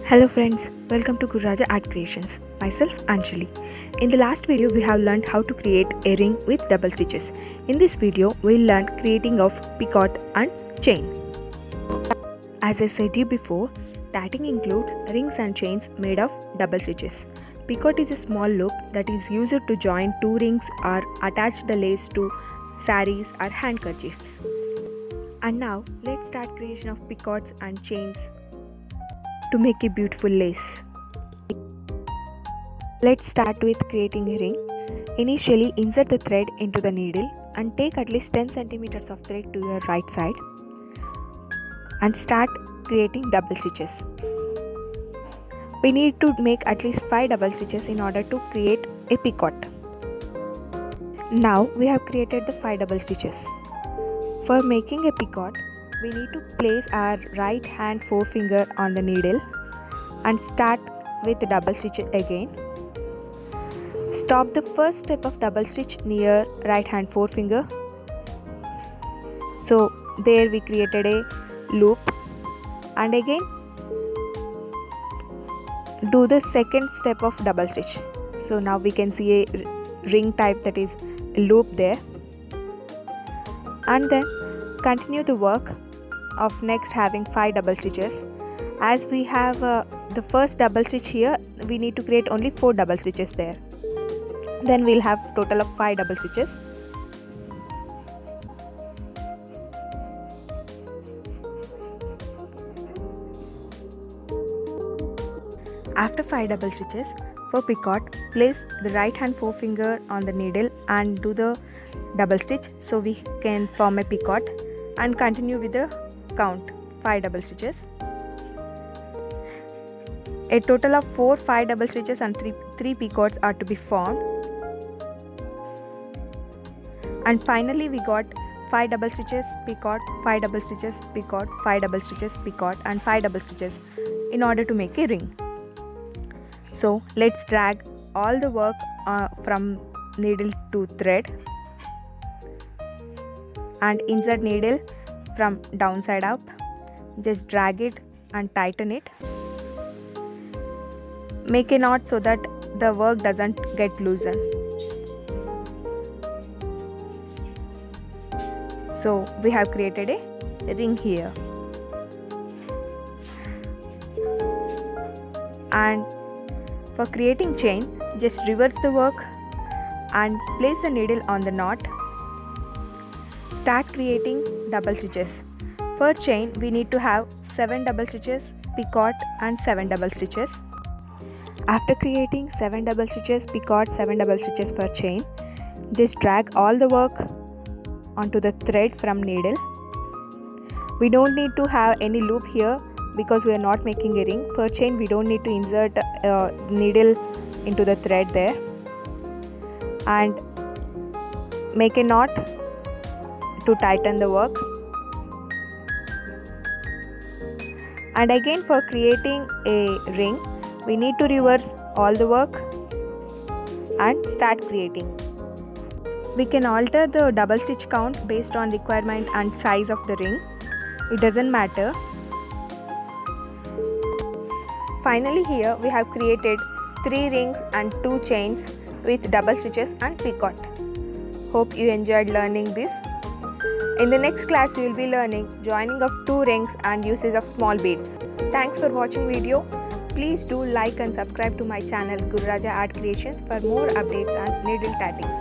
Hello friends, welcome to Gururaja Art Creations. Myself Anjali. In the last video we have learned how to create a ring with double stitches. In this video we'll learn creating of picot and chain. As I said you before, tatting includes rings and chains made of double stitches. Picot is a small loop that is used to join two rings or attach the lace to saris or handkerchiefs. And now let's start creation of picots and chains to make a beautiful lace. Let's start with creating a ring. Initially insert the thread into the needle and take at least 10 centimeters of thread to your right side and start creating double stitches. We need to make at least 5 double stitches in order to create a picot. Now we have created the 5 double stitches. For making a picot, we need to place our right hand forefinger on the needle and start with the double stitch again. Stop the first step of double stitch near right hand forefinger. So there we created a loop, and again do the second step of double stitch. So now we can see a ring type, that is a loop there, and then continue the work of next having 5 double stitches. As we have the first double stitch here, we need to create only 4 double stitches there. Then we'll have total of 5 double stitches. After 5 double stitches, for picot, place the right hand forefinger on the needle and do the double stitch so we can form a picot, and continue with the count 5 double stitches. A total of 5 double stitches and 3 picots are to be formed, and finally we got 5 double stitches picot, 5 double stitches picot, 5 double stitches picot, and 5 double stitches in order to make a ring. So let's drag all the work from needle to thread and insert needle from downside up. Just drag it and tighten it. Make a knot so that the work doesn't get loosened. So we have created a ring here. And for creating chain, just reverse the work and place the needle on the knot. Start creating double stitches. For chain, we need to have 7 double stitches, picot, and 7 double stitches. After creating 7 double stitches, picot, 7 double stitches for chain, just drag all the work onto the thread from needle. We don't need to have any loop here because we are not making a ring. For chain, we don't need to insert needle into the thread there, and make a knot to tighten the work. And again, for creating a ring, we need to reverse all the work and start creating. We can alter the double stitch count based on requirement and size of the ring. It doesn't matter. Finally, here we have created 3 rings and 2 chains with double stitches and picot. Hope you enjoyed learning this. In the next class, you will be learning joining of 2 rings and uses of small beads. Thanks for watching video. Please do like and subscribe to my channel Gururaja Art Creations for more updates on needle tatting.